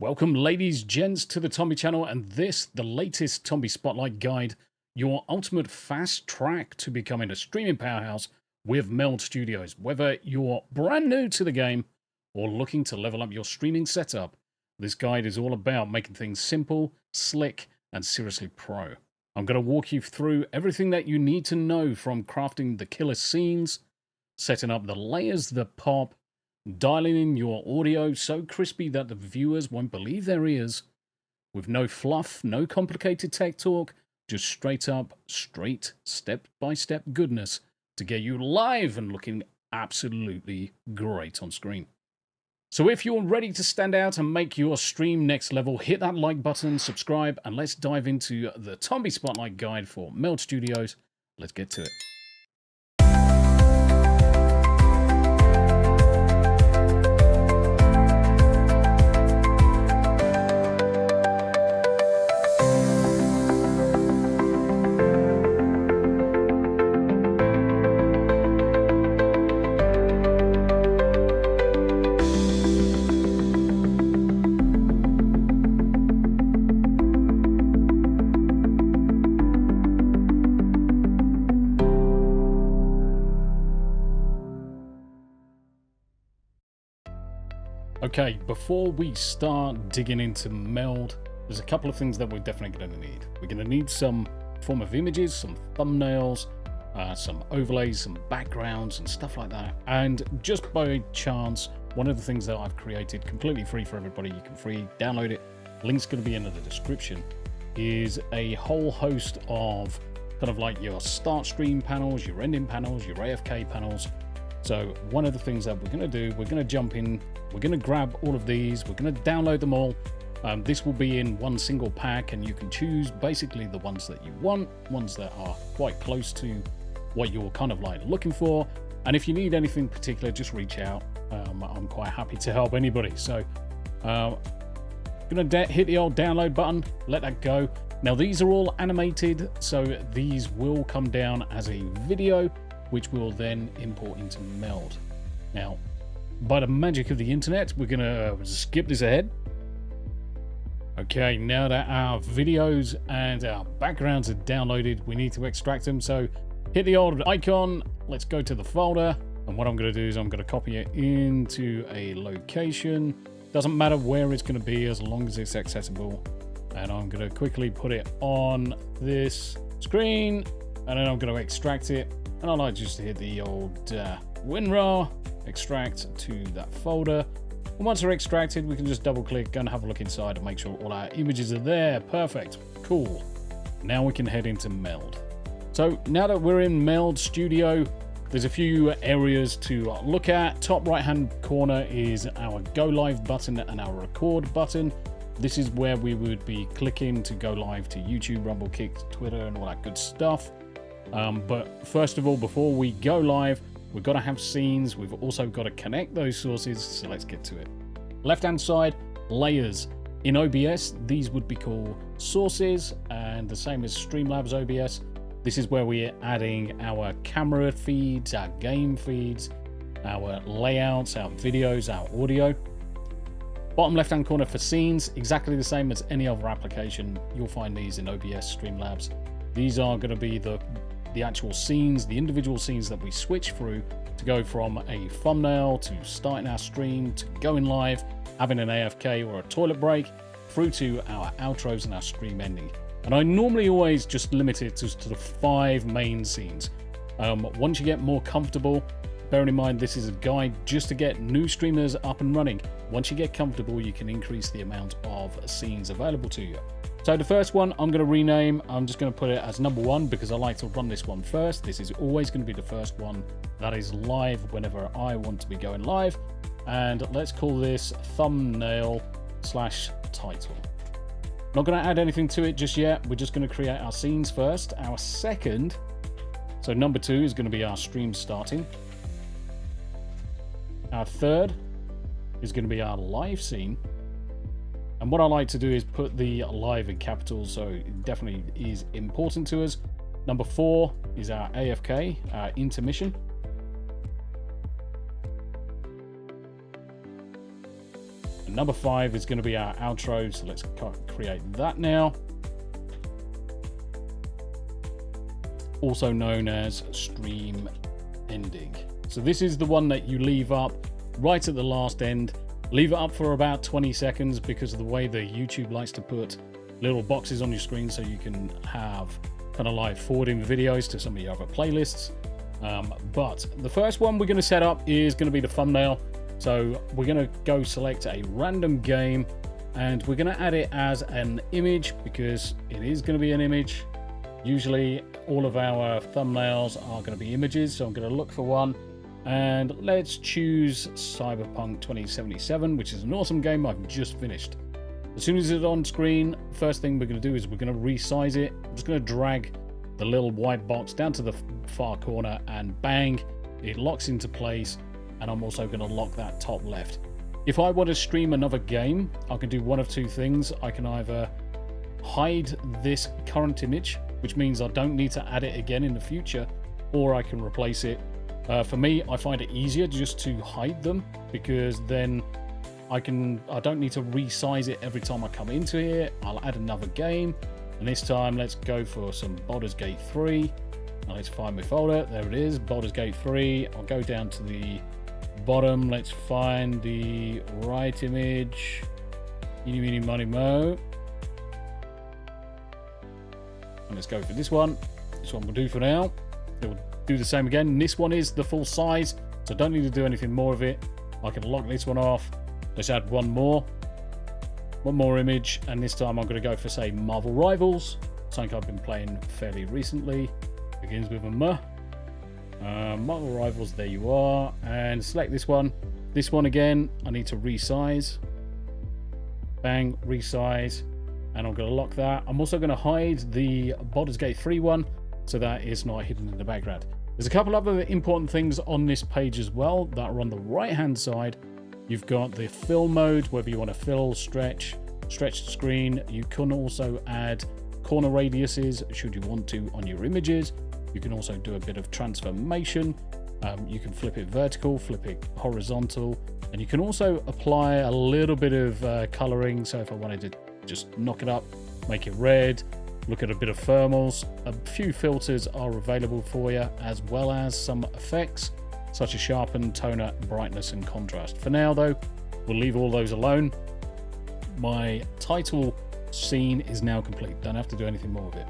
Welcome ladies, gents to the Tomby channel, and this, the latest Tomby Spotlight Guide, your ultimate fast track to becoming a streaming powerhouse with Meld Studios. Whether you're brand new to the game or looking to level up your streaming setup, this guide is all about making things simple, slick, and seriously pro. I'm going to walk you through everything that you need to know, from crafting the killer scenes, setting up the layers that pop, dialing in your audio so crispy that the viewers won't believe their ears, with no fluff, no complicated tech talk, just straight step-by-step goodness to get you live and looking absolutely great on screen. So if you're ready to stand out and make your stream next level, hit that like button, subscribe, and let's dive into the Tomby Spotlight Guide for Meld Studios. Let's get to it. Okay, before we start digging into Meld, there's a couple of things that we're definitely going to need. We're going to need some form of images, some thumbnails, some overlays, some backgrounds and stuff like that. And just by chance, one of the things that I've created completely free for everybody, you can free download it, link's going to be in the description, is a whole host of kind of like your start stream panels, your ending panels, your AFK panels. So one of the things that we're going to do, we're going to jump in, we're going to grab all of these, we're going to download them all. This will be in one single pack, and you can choose basically the ones that you want, ones that are quite close to what you're kind of like looking for. And if you need anything particular, just reach out. I'm quite happy to help anybody. So going to hit the old download button, let that go. Now these are all animated, so these will come down as a video, which we'll then import into Meld. Now, by the magic of the internet, we're going to skip this ahead. Okay, now that our videos and our backgrounds are downloaded, we need to extract them. So hit the old icon, let's go to the folder. And what I'm going to do is I'm going to copy it into a location. Doesn't matter where it's going to be as long as it's accessible. And I'm going to quickly put it on this screen, and then I'm going to extract it. And I like just to hit the old WinRAR, extract to that folder. And once they're extracted, we can just double click and have a look inside and make sure all our images are there. Perfect. Cool. Now we can head into Meld. So now that we're in Meld Studio, there's a few areas to look at. Top right hand corner is our go live button and our record button. This is where we would be clicking to go live to YouTube, Rumble, Kick, Twitter, and all that good stuff. But first of all, before we go live, we've got to have scenes. We've also got to connect those sources. So let's get to it. Left hand side, layers. In OBS, these would be called sources, and the same as Streamlabs OBS. This is where we're adding our camera feeds, our game feeds, our layouts, our videos, our audio. Bottom left hand corner for scenes, exactly the same as any other application. You'll find these in OBS, Streamlabs. These are going to be the actual scenes, the individual scenes that we switch through to go from a thumbnail to starting our stream to going live, having an AFK or a toilet break, through to our outros and our stream ending. And I normally always just limit it to the 5 main scenes. Once you get more comfortable, bearing in mind this is a guide just to get new streamers up and running. Once you get comfortable, you can increase the amount of scenes available to you. So the first one I'm going to rename, I'm just going to put it as number 1 because I like to run this one first. This is always going to be the first one that is live whenever I want to be going live. And let's call this thumbnail / title. Not going to add anything to it just yet. We're just going to create our scenes first. Our second, so number 2 is going to be our stream starting. Our third is going to be our live scene. And what I like to do is put the live in capitals, so it definitely is important to us. Number 4 is our AFK, our intermission. And number 5 is going to be our outro, so let's create that now. Also known as stream ending. So this is the one that you leave up right at the last end. Leave it up for about 20 seconds because of the way that YouTube likes to put little boxes on your screen so you can have kind of like forwarding the videos to some of your other playlists. But the first one we're going to set up is going to be the thumbnail. So we're going to go select a random game and we're going to add it as an image because it is going to be an image. Usually all of our thumbnails are going to be images, so I'm going to look for one. And let's choose Cyberpunk 2077, which is an awesome game I've just finished. As soon as it's on screen, first thing we're going to do is we're going to resize it. I'm just going to drag the little white box down to the far corner and bang, it locks into place. And I'm also going to lock that top left. If I want to stream another game, I can do one of two things. I can either hide this current image, which means I don't need to add it again in the future, or I can replace it. For me, I find it easier just to hide them because then I don't need to resize it every time I come into here. I'll add another game, and this time let's go for some Baldur's Gate 3. Now let's find my folder. There it is, Baldur's Gate 3. I'll go down to the bottom. Let's find the right image. Eeny, meeny, miny, mo. And let's go for this one. This one we'll do for now. It will do the same again. This one is the full size, so I don't need to do anything more of it. I can lock this one off. Let's add one more image, and this time I'm going to go for, say, Marvel Rivals, something I've been playing fairly recently. Begins with a M. Marvel Rivals, there you are, and select this one. This one again, I need to resize. Bang, resize, and I'm going to lock that. I'm also going to hide the Baldur's Gate 3 one so that it's not hidden in the background. There's a couple other important things on this page as well that are on the right hand side. You've got the fill mode, whether you want to fill, stretch the screen. You can also add corner radiuses should you want to on your images. You can also do a bit of transformation. You can flip it vertical, flip it horizontal, and you can also apply a little bit of coloring. So if I wanted to just knock it up, make it red, look at a bit of thermals, a few filters are available for you, as well as some effects such as sharpen, toner, brightness, and contrast. For now though, we'll leave all those alone. My title scene is now complete. Don't have to do anything more with it.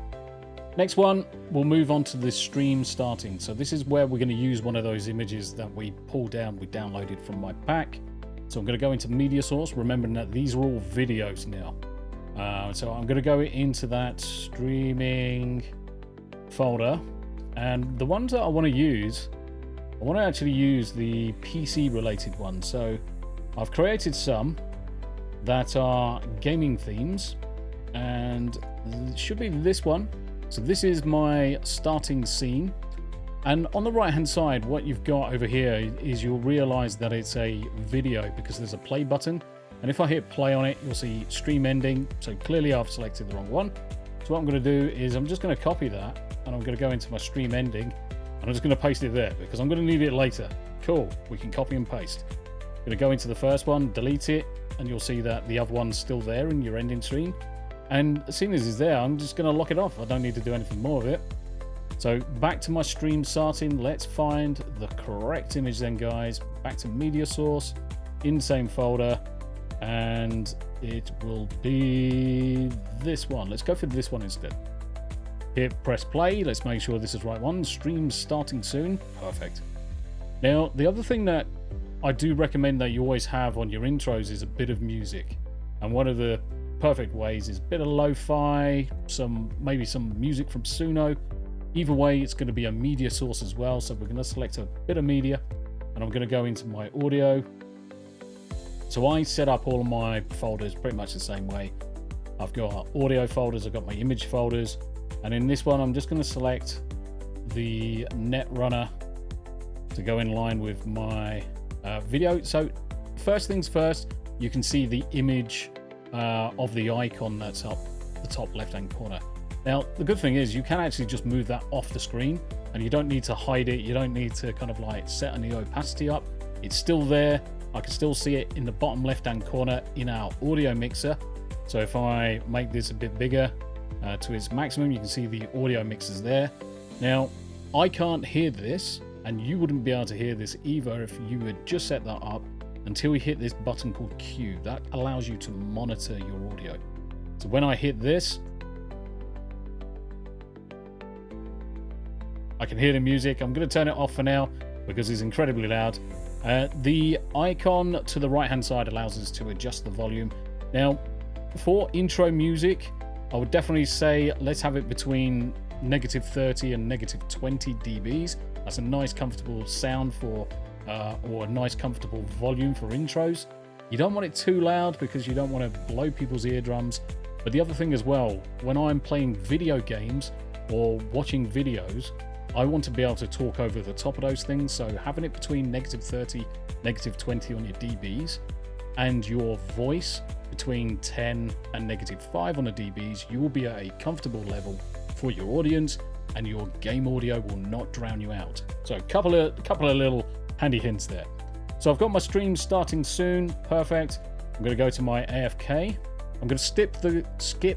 Next one, we'll move on to the stream starting. So this is where we're going to use one of those images that we pulled down, we downloaded from my pack. So I'm going to go into media source, remembering that these are all videos now. So I'm going to go into that streaming folder, and the ones that I want to use, I want to actually use the PC related ones. So I've created some that are gaming themes, and it should be this one. So this is my starting scene, and on the right hand side what you've got over here is you'll realize that it's a video because there's a play button, and if I hit play on it you'll see stream ending. So clearly I've selected the wrong one. So what I'm going to do is I'm just going to copy that, and I'm going to go into my stream ending, and I'm just going to paste it there because I'm going to need it later. Cool, we can copy and paste. I'm going to go into the first one, delete it, and you'll see that the other one's still there in your ending screen. And as soon as it's there, I'm just going to lock it off. I don't need to do anything more of it. So back to my stream starting. Let's find the correct image then, guys. Back to media source, in the same folder, and it will be this one. Let's go for this one instead. Hit press play. Let's make sure this is the right one. Stream starting soon. Perfect. Now, the other thing that I do recommend that you always have on your intros is a bit of music. And one of the perfect ways is a bit of lo-fi, maybe some music from Suno. Either way, it's going to be a media source as well. So we're going to select a bit of media, and I'm going to go into my audio. So I set up all of my folders pretty much the same way. I've got audio folders, I've got my image folders, and in this one I'm just going to select the Netrunner to go in line with my video. So first things first, you can see the image of the icon that's up the top left hand corner. Now the good thing is you can actually just move that off the screen, and you don't need to hide it. You don't need to kind of like set any opacity up. It's still there. I can still see it in the bottom left-hand corner in our audio mixer. So if I make this a bit bigger to its maximum, you can see the audio mixers there. Now, I can't hear this, and you wouldn't be able to hear this either if you had just set that up until you hit this button called Q. That allows you to monitor your audio. So when I hit this, I can hear the music. I'm going to turn it off for now because it's incredibly loud. The icon to the right hand side allows us to adjust the volume. Now, for intro music, I would definitely say let's have it between -30 and -20 dBs. That's a nice comfortable sound for or a nice comfortable volume for intros. You don't want it too loud because you don't want to blow people's eardrums. But the other thing as well, when I'm playing video games or watching videos, I want to be able to talk over the top of those things. So having it between -30, -20 on your dBs and your voice between 10 and -5 on the dBs, you will be at a comfortable level for your audience and your game audio will not drown you out. So a couple of little handy hints there. So I've got my stream starting soon. Perfect. I'm going to go to my AFK. I'm going to skip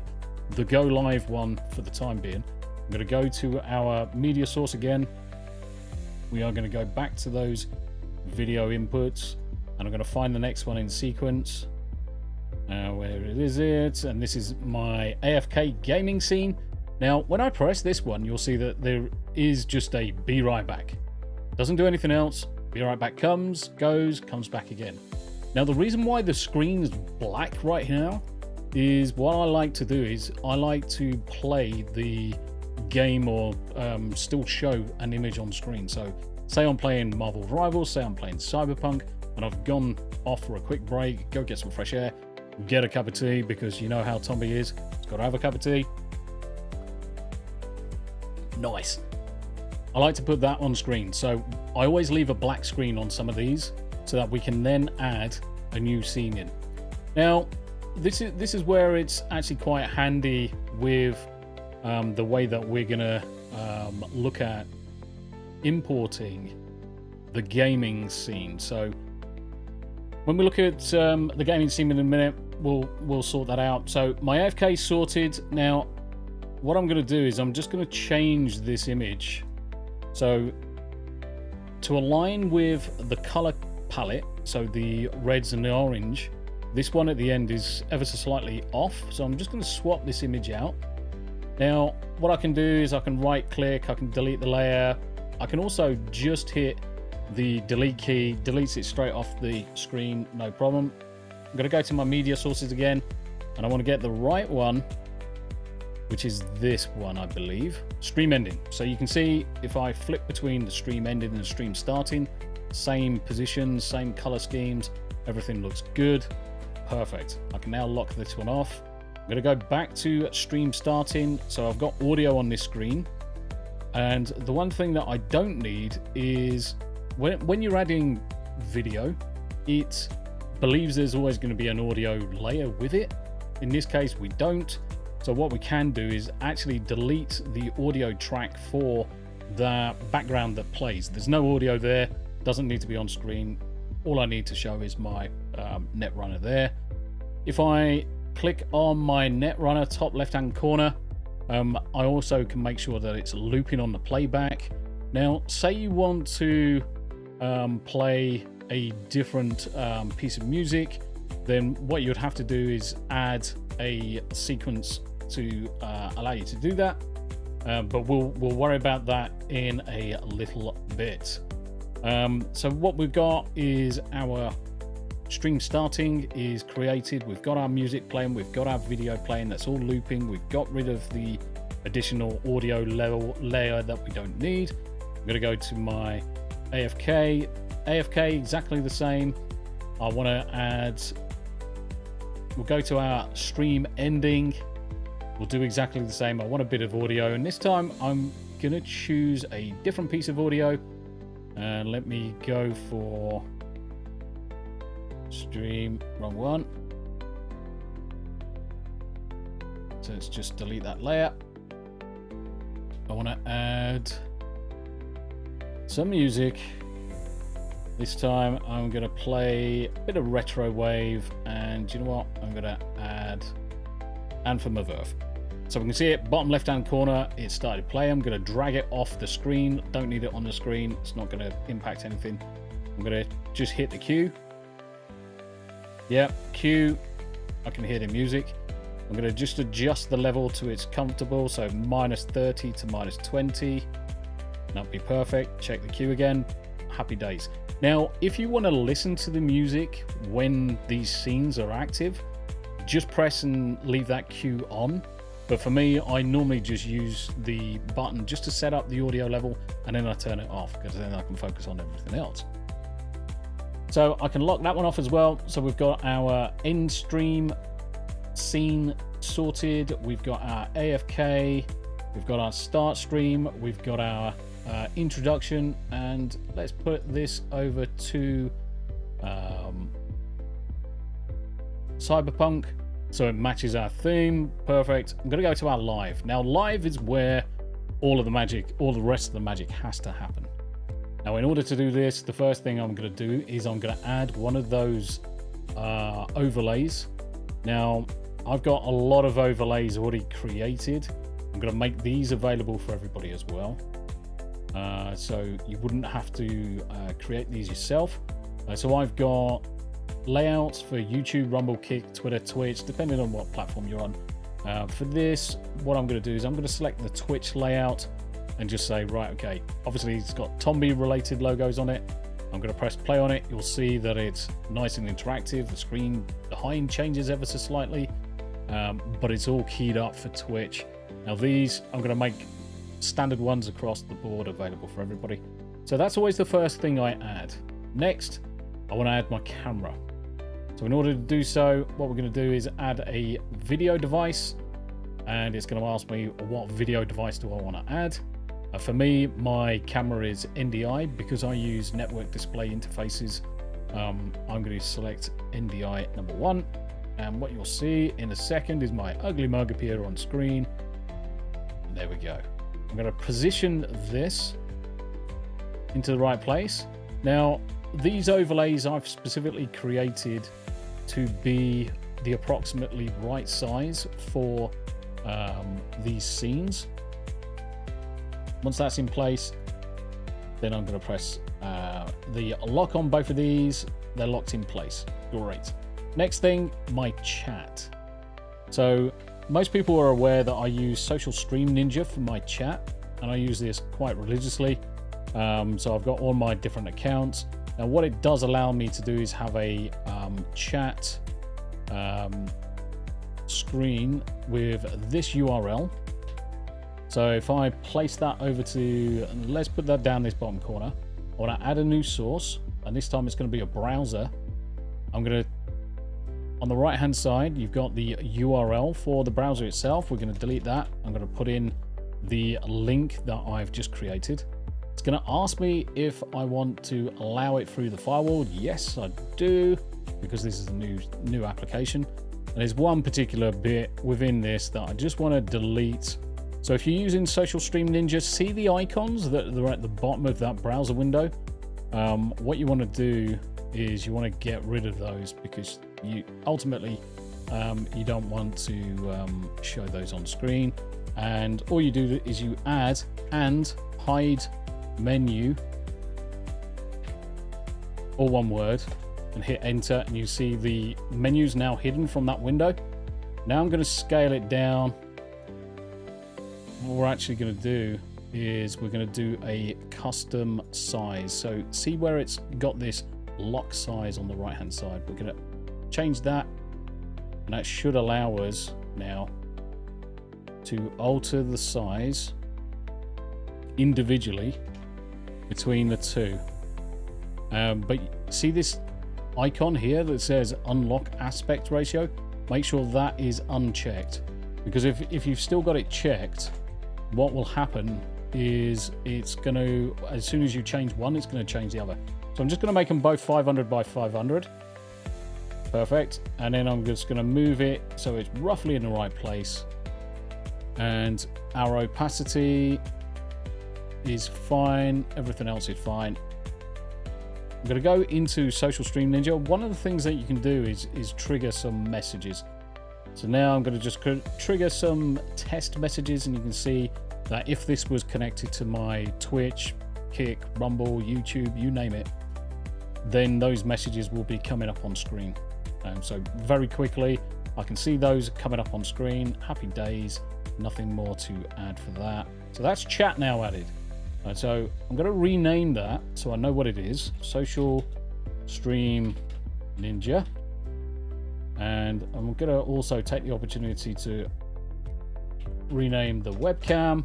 the go live one for the time being. I'm going to go to our media source again. We are going to go back to those video inputs and I'm going to find the next one in sequence. Where is it? And this is my AFK gaming scene. Now, when I press this one, you'll see that there is just a be right back. Doesn't do anything else. Be right back comes, goes, comes back again. Now, the reason why the screen is black right now is what I like to do is I like to play the game or still show an image on screen. So say I'm playing Marvel Rivals, say I'm playing Cyberpunk, and I've gone off for a quick break, go get some fresh air, get a cup of tea because you know how Tommy is. He's got to have a cup of tea. Nice. I like to put that on screen. So I always leave a black screen on some of these so that we can then add a new scene in. Now, this is where it's actually quite handy with the way that we're going to look at importing the gaming scene. So when we look at the gaming scene in a minute, we'll sort that out. So my AFK is sorted. Now, what I'm going to do is I'm just going to change this image. So to align with the color palette, so the reds and the orange, this one at the end is ever so slightly off. So I'm just going to swap this image out. Now, what I can do is I can right click, I can delete the layer. I can also just hit the delete key, deletes it straight off the screen, no problem. I'm going to go to my media sources again, and I want to get the right one, which is this one, I believe. Stream ending. So you can see if I flip between the stream ending and the stream starting, same positions, same color schemes, everything looks good. Perfect. I can now lock this one off. I'm going to go back to stream starting. So I've got audio on this screen. And the one thing that I don't need is when you're adding video, it believes there's always going to be an audio layer with it. In this case, we don't. So what we can do is actually delete the audio track for the background that plays. There's no audio there, doesn't need to be on screen. All I need to show is my Netrunner there. If I click on my Netrunner top left-hand corner, I also can make sure that it's looping on the playback. Now, say you want to play a different piece of music, then what you'd have to do is add a sequence to allow you to do that, but we'll worry about that in a little bit. So what we've got is our stream starting is created, we've got our music playing, we've got our video playing, that's all looping, we've got rid of the additional audio layer that we don't need. I'm going to go to my AFK exactly the same. I want to add, we'll go to our stream ending. We'll do exactly the same. I want a bit of audio, and this time I'm going to choose a different piece of audio. And let me go for stream, wrong one. So let's just delete that layer. I want to add some music. This time I'm going to play a bit of retro wave, and you know what? I'm going to add Anthem of Earth. So we can see it, bottom left hand corner, it started to play. I'm going to drag it off the screen. Don't need it on the screen. It's not going to impact anything. I'm going to just hit the Q. Yep, Q. I can hear the music. I'm going to just adjust the level to its comfortable. So -30 to -20. That'll be perfect. Check the Q again. Happy days. Now, if you want to listen to the music when these scenes are active, just press and leave that cue on. But for me, I normally just use the button just to set up the audio level, and then I turn it off because then I can focus on everything else. So I can lock that one off as well. So we've got our end stream scene sorted. We've got our AFK. We've got our start stream. We've got our introduction, and let's put this over to Cyberpunk so it matches our theme. Perfect. I'm going to go to our live. Now, live is where all of the magic, all the rest of the magic has to happen. Now, in order to do this, the first thing I'm going to do is I'm going to add one of those overlays. Now, I've got a lot of overlays already created. I'm going to make these available for everybody as well. So you wouldn't have to create these yourself. So I've got layouts for YouTube, Rumble, Kick, Twitter, Twitch, depending on what platform you're on. For this, what I'm going to do is I'm going to select the Twitch layout and just say, right, okay, obviously it's got Tombi related logos on it. I'm going to press play on it. You'll see that it's nice and interactive. The screen behind changes ever so slightly, but it's all keyed up for Twitch. Now these, I'm going to make standard ones across the board available for everybody. So that's always the first thing I add. Next, I want to add my camera. So in order to do so, what we're going to do is add a video device, and it's going to ask me what video device do I want to add. For me, my camera is NDI because I use network display interfaces. I'm going to select NDI number 1, and what you'll see in a second is my ugly mug appear on screen. And there we go. I'm going to position this into the right place. Now, these overlays I've specifically created to be the approximately right size for these scenes. Once that's in place, then I'm going to press the lock on both of these. They're locked in place. Great. Next thing, my chat. So most people are aware that I use Social Stream Ninja for my chat, and I use this quite religiously. So I've got all my different accounts. Now what it does allow me to do is have a chat screen with this URL. So if I place that over to, let's put that down this bottom corner. I want to add a new source, and this time it's going to be a browser. I'm going to, on the right hand side, you've got the URL for the browser itself. We're going to delete that. I'm going to put in the link that I've just created. It's going to ask me if I want to allow it through the firewall. Yes, I do, because this is a new application. And there's one particular bit within this that I just want to delete. So if you're using Social Stream Ninja, see the icons that are at the bottom of that browser window. What you want to do is you want to get rid of those, because you ultimately you don't want to show those on screen. And all you do is you add and hide menu, all one word, and hit enter, and you see the menus now hidden from that window. Now I'm going to scale it down. What we're actually going to do is we're going to do a custom size. So see where it's got this lock size on the right hand side. We're going to change that, and that should allow us now to alter the size individually between the two. But see this icon here that says unlock aspect ratio? Make sure that is unchecked, because if you've still got it checked, what will happen is it's going to, as soon as you change one, it's going to change the other. So I'm just going to make them both 500 by 500. Perfect. And then I'm just going to move it so it's roughly in the right place. And our opacity is fine. Everything else is fine. I'm going to go into Social Stream Ninja. One of the things that you can do is trigger some messages. So now I'm going to just trigger some test messages, and you can see that if this was connected to my Twitch, Kick, Rumble, YouTube, you name it, then those messages will be coming up on screen. So very quickly, I can see those coming up on screen. Happy days. Nothing more to add for that. So that's chat now added. So I'm going to rename that so I know what it is. Social Stream Ninja. And I'm going to also take the opportunity to rename the webcam.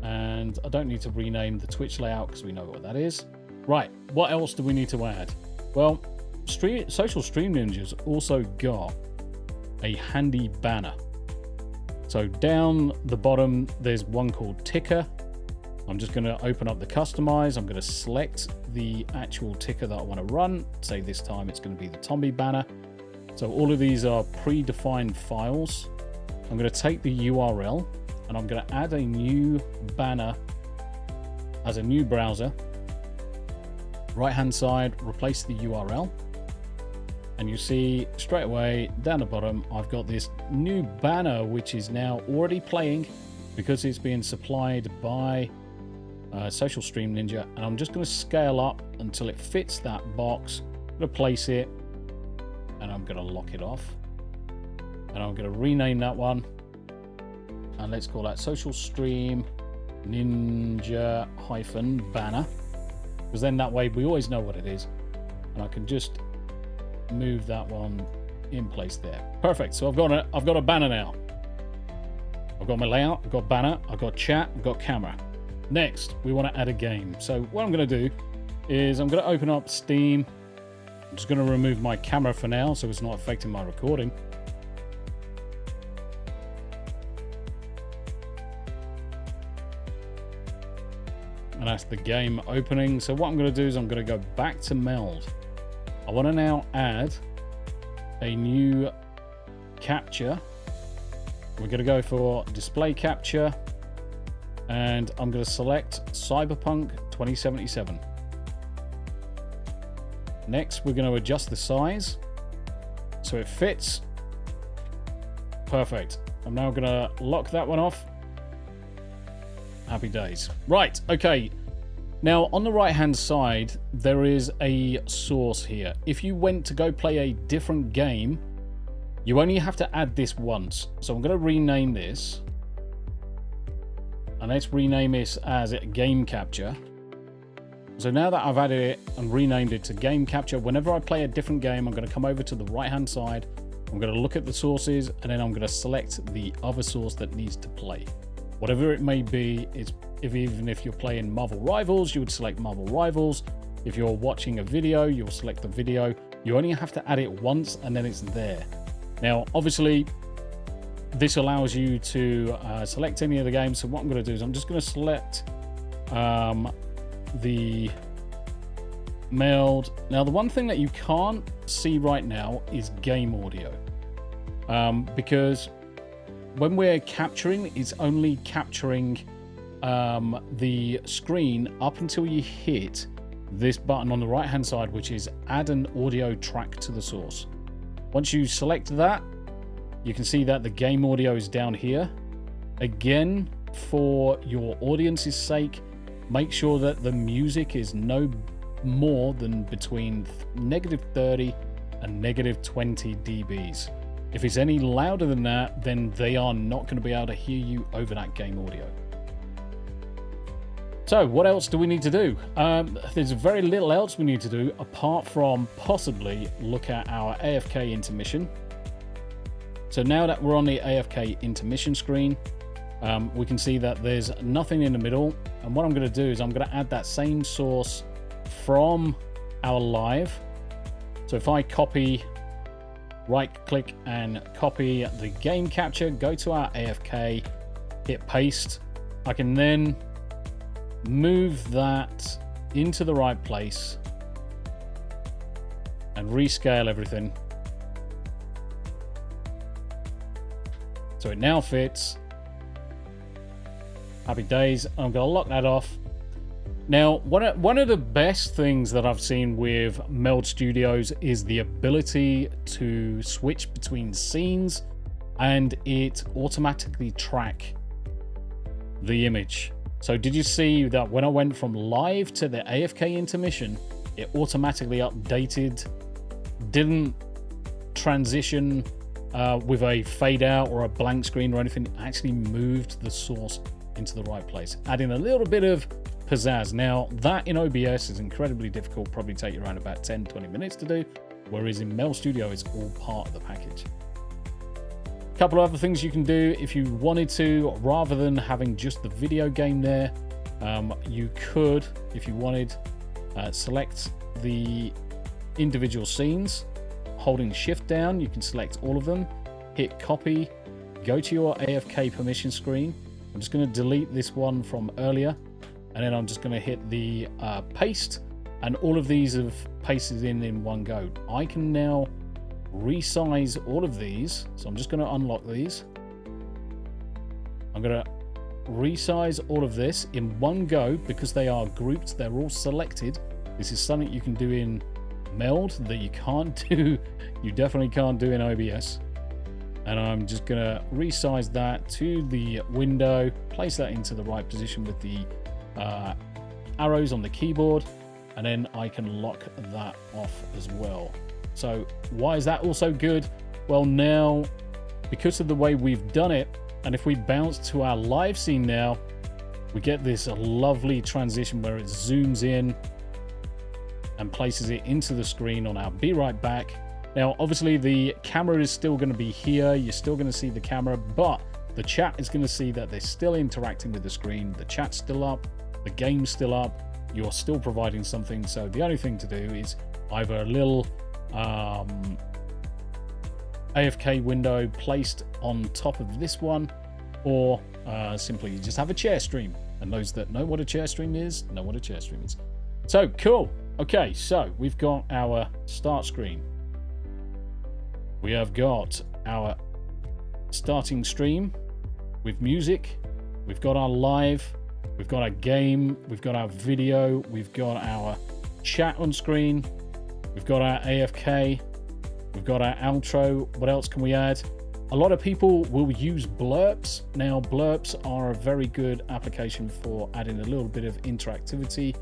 And I don't need to rename the Twitch layout because we know what that is. Right, what else do we need to add? Well, Social Stream Ninja's also got a handy banner. So down the bottom, there's one called Ticker. I'm just going to open up the Customize. I'm going to select the actual ticker that I want to run. Say this time it's going to be the Tommy banner. So all of these are predefined files. I'm going to take the URL and I'm going to add a new banner as a new browser. Right hand side, replace the URL. And you see straight away down the bottom, I've got this new banner which is now already playing because it's being supplied by Social Stream Ninja. And I'm just going to scale up until it fits that box. I'm going to place it and I'm going to lock it off. And I'm going to rename that one. And let's call that Social Stream Ninja -banner. Because then that way we always know what it is. And I can just move that one in place there. Perfect. So I've got a banner now. I've got my layout, I've got banner, I've got chat, I've got camera. Next, we want to add a game. So what I'm going to do is I'm going to open up Steam. I'm just going to remove my camera for now so it's not affecting my recording. And that's the game opening. So what I'm going to do is I'm going to go back to Meld. I want to now add a new capture. We're going to go for display capture. And I'm going to select Cyberpunk 2077. Next, we're going to adjust the size so it fits. Perfect. I'm now going to lock that one off. Happy days. Right, okay. Now, on the right-hand side, there is a source here. If you went to go play a different game, you only have to add this once. So I'm going to rename this. And let's rename this as Game Capture. So now that I've added it and renamed it to Game Capture, whenever I play a different game, I'm going to come over to the right-hand side. I'm going to look at the sources, and then I'm going to select the other source that needs to play. Whatever it may be, even if you're playing Marvel Rivals, you would select Marvel Rivals. If you're watching a video, you'll select the video. You only have to add it once, and then it's there. Now, obviously, this allows you to select any of the games. So what I'm going to do is I'm just going to select the Meld. Now, the one thing that you can't see right now is game audio. Because when we're capturing, it's only capturing the screen up until you hit this button on the right hand side, which is add an audio track to the source. Once you select that, you can see that the game audio is down here. Again, for your audience's sake, make sure that the music is no more than between -30 and -20 dBs. If it's any louder than that, then they are not going to be able to hear you over that game audio. So what else do we need to do? There's very little else we need to do apart from possibly look at our AFK intermission. So now that we're on the AFK intermission screen, we can see that there's nothing in the middle. And what I'm going to do is I'm going to add that same source from our live. So if I copy, right click and copy the game capture, go to our AFK, hit paste. I can then move that into the right place and rescale everything. So it now fits. Happy days. I'm going to lock that off. Now, one of the best things that I've seen with Meld Studios is the ability to switch between scenes and it automatically track the image. So did you see that when I went from live to the AFK intermission, it automatically updated, didn't transition with a fade out or a blank screen or anything, actually moved the source into the right place, adding a little bit of pizzazz. Now, that in OBS is incredibly difficult, probably take you around about 10-20 minutes to do, whereas in Meld Studio, it's all part of the package. A couple of other things you can do if you wanted to, rather than having just the video game there, you could, if you wanted, select the individual scenes, holding shift down, you can select all of them, hit copy, go to your AFK permission screen. I'm just going to delete this one from earlier, and then I'm just going to hit the paste, and all of these have pasted in one go. I can now resize all of these, so I'm just going to unlock these. I'm going to resize all of this in one go because they are grouped, they're all selected. This is something you can do in Meld that you can't do, you definitely can't do in OBS. And I'm just going to resize that to the window, place that into the right position with the arrows on the keyboard, and then I can lock that off as well. So why is that also good? Well, now, because of the way we've done it, and if we bounce to our live scene now, we get this lovely transition where it zooms in and places it into the screen on our Be Right Back. Now, obviously, the camera is still going to be here. You're still going to see the camera, but the chat is going to see that they're still interacting with the screen. The chat's still up. The game's still up. You're still providing something. So the only thing to do is either a little AFK window placed on top of this one, or simply just have a chair stream. And those that know what a chair stream is, know what a chair stream is. So, cool. Okay, so we've got our start screen. We have got our starting stream with music. We've got our live. We've got our game. We've got our video. We've got our chat on screen. We've got our AFK. We've got our outro. What else can we add? A lot of people will use Blerps. Now, Blerps are a very good application for adding a little bit of interactivity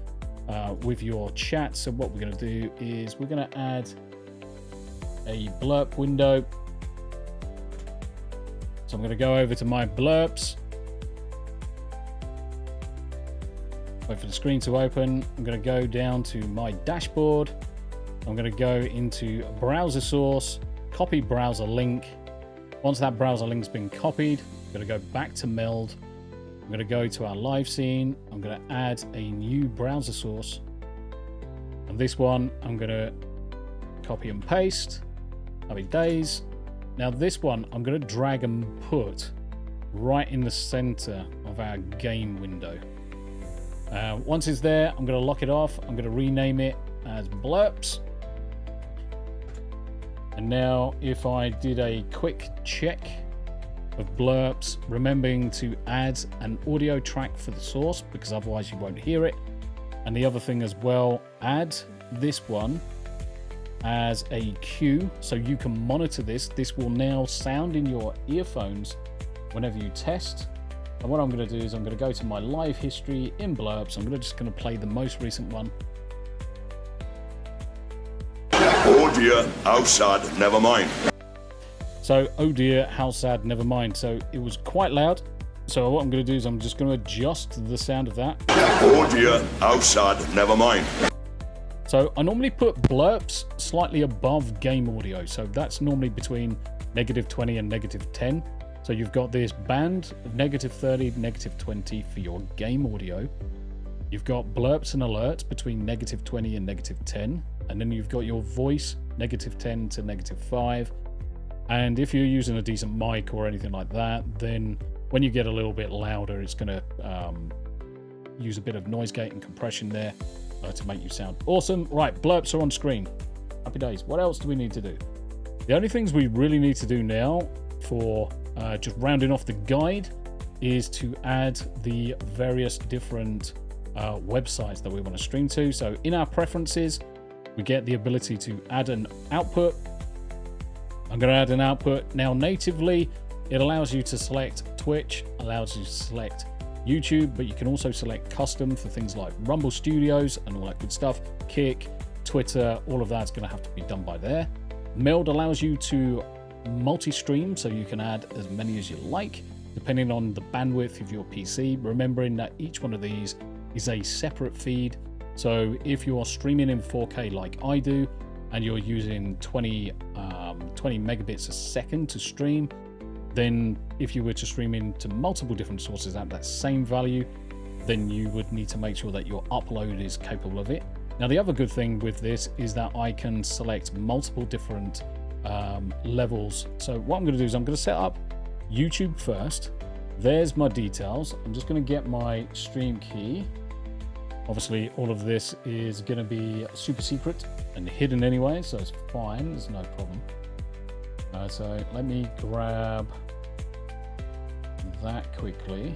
with your chat. So what we're going to do is we're going to add a Blerp window. So I'm going to go over to my Blerps. Wait for the screen to open. I'm going to go down to my dashboard. I'm going to go into browser source, copy browser link. Once that browser link's been copied, I'm going to go back to Meld. I'm going to go to our live scene. I'm going to add a new browser source. And this one, I'm going to copy and paste. Happy days. Now this one, I'm going to drag and put right in the center of our game window. Once it's there, I'm going to lock it off. I'm going to rename it as Blerps. And now if I did a quick check of Blerps, remembering to add an audio track for the source, because otherwise you won't hear it. And the other thing as well, add this one as a cue so you can monitor this. This will now sound in your earphones whenever you test. And what I'm going to do is I'm going to go to my live history in Blerps. I'm just going to play the most recent one. Oh dear, how sad, never mind. So, oh dear, how sad, never mind. So it was quite loud. So what I'm going to do is I'm just going to adjust the sound of that. Oh dear, how sad, never mind. So I normally put Blerps slightly above game audio. So that's normally between -20 and -10. So you've got this band of -30, -20 for your game audio. You've got Blerps and alerts between -20 and -10. And then you've got your voice, -10 to -5. And if you're using a decent mic or anything like that, then when you get a little bit louder, it's going to use a bit of noise gate and compression there to make you sound awesome. Right, Blerps are on screen. Happy days. What else do we need to do? The only things we really need to do now for just rounding off the guide is to add the various different websites that we want to stream to. So in our preferences, we get the ability to add an output. I'm going to add an output. Now natively, it allows you to select Twitch, allows you to select YouTube, but you can also select custom for things like Rumble Studios and all that good stuff. Kick, Twitter, all of that's going to have to be done by there. Meld allows you to multi-stream, so you can add as many as you like, depending on the bandwidth of your PC, remembering that each one of these is a separate feed. So if you're streaming in 4K like I do, and you're using 20 megabits a second to stream, then if you were to stream into multiple different sources at that same value, then you would need to make sure that your upload is capable of it. Now, the other good thing with this is that I can select multiple different levels. So what I'm going to do is I'm going to set up YouTube first. There's my details. I'm just going to get my stream key. Obviously, all of this is going to be super secret and hidden anyway, so it's fine. There's no problem. So let me grab that quickly.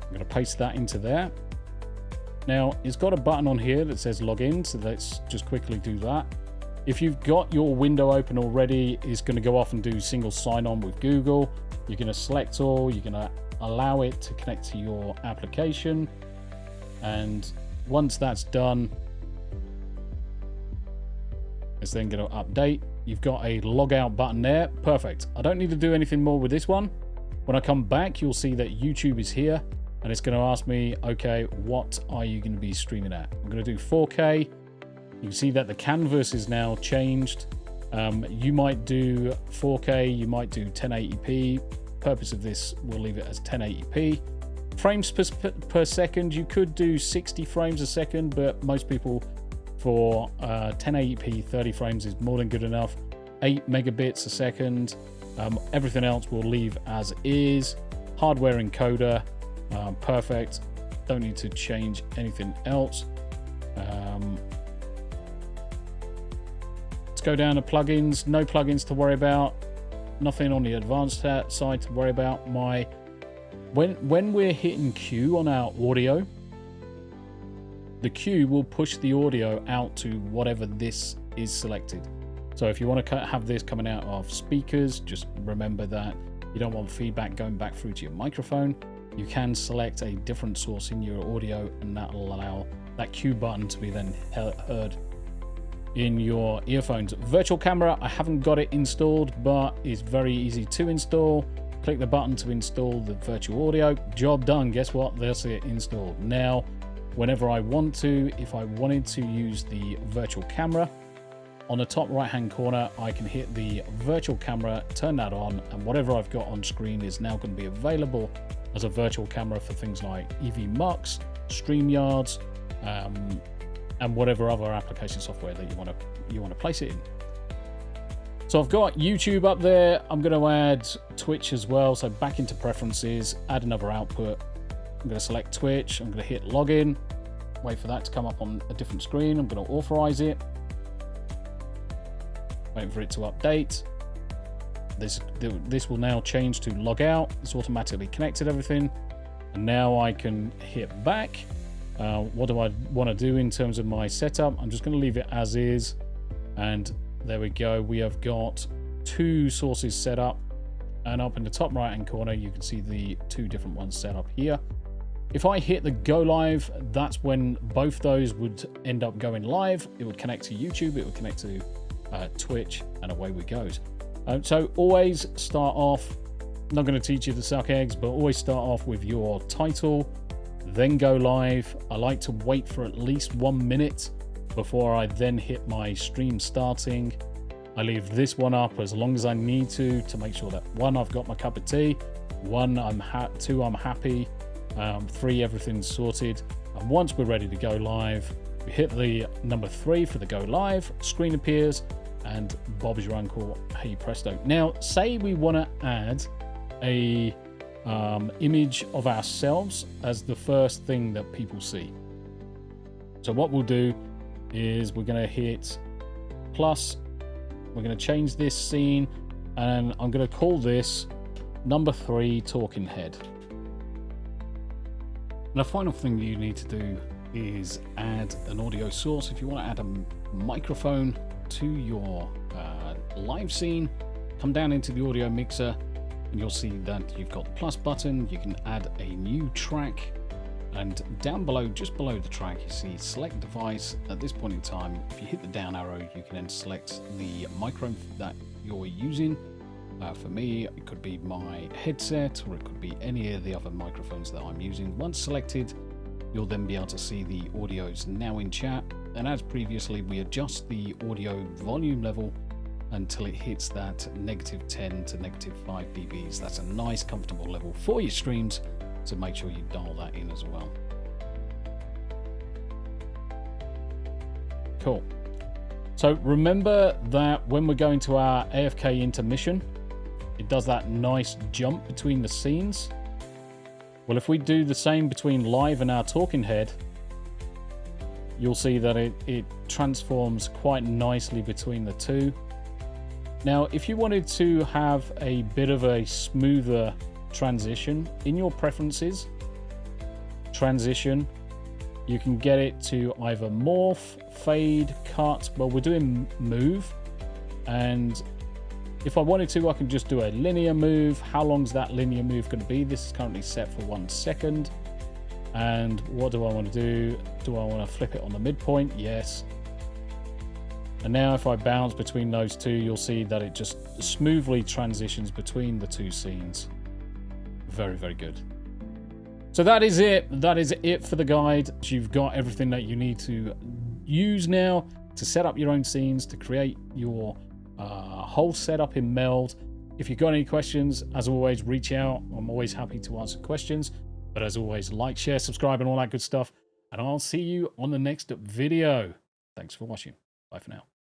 I'm going to paste that into there. Now, it's got a button on here that says login, so let's just quickly do that. If you've got your window open already, it's going to go off and do single sign-on with Google. You're going to select all, you're going to allow it to connect to your application. And once that's done, it's then going to update. You've got a logout button there. Perfect. I don't need to do anything more with this one. When I come back, you'll see that YouTube is here. And it's going to ask me, okay, what are you going to be streaming at? I'm going to do 4K. You can see that the canvas is now changed. You might do 4K, you might do 1080p. Purpose of this, we'll leave it as 1080p. Frames per second, you could do 60 frames a second, but most people for 1080p, 30 frames is more than good enough. 8 megabits a second. Everything else we'll leave as is. Hardware encoder. Perfect. Don't need to change anything else. Let's go down to plugins. No plugins to worry about. Nothing on the advanced side to worry about. When we're hitting Q on our audio, the Q will push the audio out to whatever this is selected. So if you want to have this coming out of speakers, just remember that you don't want feedback going back through to your microphone. You can select a different source in your audio, and that will allow that Q button to be then heard in your earphones. Virtual camera, I haven't got it installed, but it's very easy to install. Click the button to install the virtual audio. Job done. Guess what? There's it installed. Now, whenever I want to, if I wanted to use the virtual camera, on the top right hand corner, I can hit the virtual camera, turn that on, and whatever I've got on screen is now going to be available as a virtual camera for things like EV Mux, StreamYards, and whatever other application software that you want to place it in. So I've got YouTube up there. I'm going to add Twitch as well. So back into preferences, add another output. I'm going to select Twitch. I'm going to hit login. Wait for that to come up on a different screen. I'm going to authorize it. Wait for it to update. This will now change to log out. It's automatically connected everything. And now I can hit back. What do I want to do in terms of my setup? I'm just going to leave it as is. And there we go. We have got 2 sources set up. And up in the top right hand corner, you can see the 2 different ones set up here. If I hit the go live, that's when both those would end up going live. It would connect to YouTube. It would connect to Twitch, and away we goes. So always start off, I'm not going to teach you to suck eggs, but always start off with your title, then go live. I like to wait for at least 1 minute before I then hit my stream starting. I leave this one up as long as I need to make sure that 1, I've got my cup of tea, 2, I'm happy, 3, everything's sorted. And once we're ready to go live, we hit the number 3 for the go live, screen appears, and Bob's your uncle, hey presto. Now, say we want to add a image of ourselves as the first thing that people see. So what we'll do is we're going to hit plus. We're going to change this scene, and I'm going to call this number 3 talking head. And the final thing you need to do is add an audio source. If you want to add a microphone to your live scene, come down into the audio mixer and you'll see that you've got the plus button. You can add a new track, and down below, just below the track, you see select device. At this point in time, if you hit the down arrow, you can then select the microphone that you're using. For me, it could be my headset, or it could be any of the other microphones that I'm using. Once selected, you'll then be able to see the audios now in chat. And as previously, we adjust the audio volume level until it hits that -10 to -5 dBs. That's a nice, comfortable level for your streams, so make sure you dial that in as well. Cool. So remember that when we're going to our AFK intermission, it does that nice jump between the scenes. Well, if we do the same between live and our talking head, you'll see that it transforms quite nicely between the two. Now, if you wanted to have a bit of a smoother transition in your preferences, transition, you can get it to either morph, fade, cut. Well, we're doing move, and if I wanted to, I can just do a linear move. How long is that linear move going to be? This is currently set for 1 second. And what do I want to do? Do I want to flip it on the midpoint? Yes. And now if I bounce between those two, you'll see that it just smoothly transitions between the two scenes. Very, very good. So that is it. That is it for the guide. You've got everything that you need to use now to set up your own scenes, to create your whole setup in Meld. If you've got any questions, as always, reach out. I'm always happy to answer questions. But as always, like, share, subscribe, and all that good stuff. And I'll see you on the next video. Thanks for watching. Bye for now.